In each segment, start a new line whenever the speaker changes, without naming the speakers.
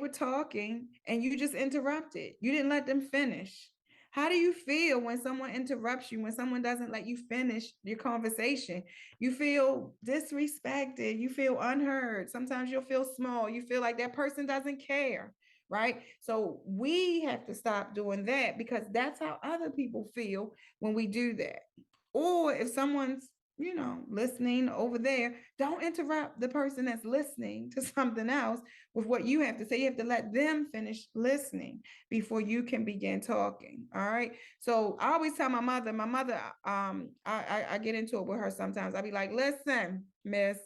were talking and you just interrupted. You didn't let them finish. How do you feel when someone interrupts you, when someone doesn't let you finish your conversation? You feel disrespected. You feel unheard. Sometimes you'll feel small. You feel like that person doesn't care, right? So we have to stop doing that because that's how other people feel when we do that. Or if someone's, listening over there, don't interrupt the person that's listening to something else with what you have to say. You have to let them finish listening before you can begin talking. All right. So I always tell my mother, I get into it with her sometimes. I'll be like, listen, miss,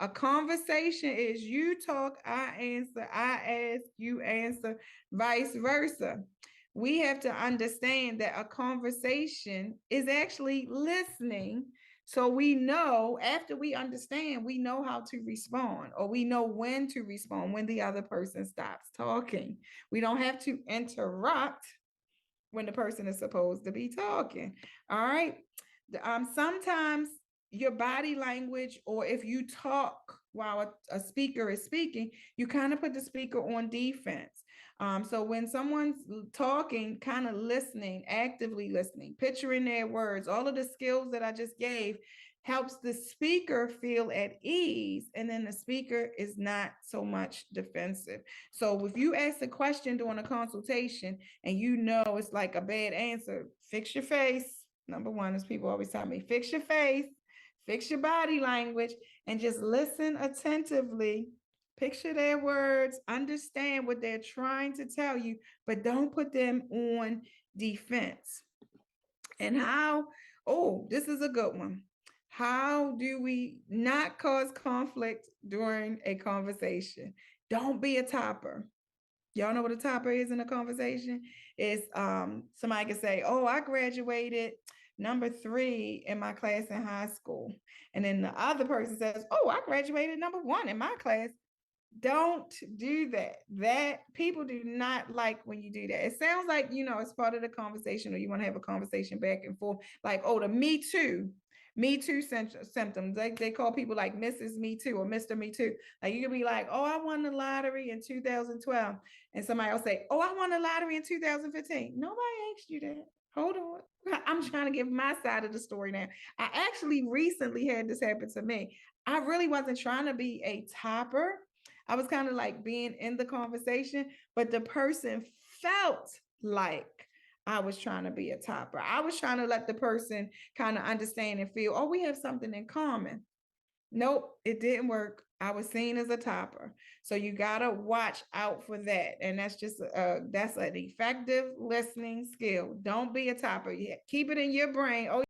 a conversation is you talk, I answer, I ask, you answer, vice versa. We have to understand that a conversation is actually listening. So we know, after we understand, we know how to respond, or we know when to respond when the other person stops talking. We don't have to interrupt when the person is supposed to be talking. All right. Sometimes your body language, or if you talk while a speaker is speaking, you kind of put the speaker on defense. So when someone's talking, kind of listening, actively listening, picturing their words, all of the skills that I just gave helps the speaker feel at ease, and then the speaker is not so much defensive. So if you ask a question during a consultation and you know it's like a bad answer, fix your face. Number one, as people always tell me, fix your face, fix your body language, and just listen attentively. Picture their words, understand what they're trying to tell you, but don't put them on defense. And this is a good one. How do we not cause conflict during a conversation? Don't be a topper. Y'all know what a topper is in a conversation? It's somebody can say, oh, I graduated number 3 in my class in high school. And then the other person says, oh, I graduated number 1 in my class. Don't do that. That people do not like when you do that. It sounds like, it's part of the conversation, or you want to have a conversation back and forth. Like, oh, the Me Too symptoms. They call people like Mrs. Me Too or Mr. Me Too. Like, you can be like, oh, I won the lottery in 2012. And somebody else say, oh, I won the lottery in 2015. Nobody asked you that. Hold on. I'm trying to give my side of the story now. I actually recently had this happen to me. I really wasn't trying to be a topper. I was kind of like being in the conversation, but the person felt like I was trying to be a topper. I was trying to let the person kind of understand and feel, oh, we have something in common. Nope, it didn't work. I was seen as a topper. So you gotta watch out for that. And that's an effective listening skill. Don't be a topper. Keep it in your brain. Oh,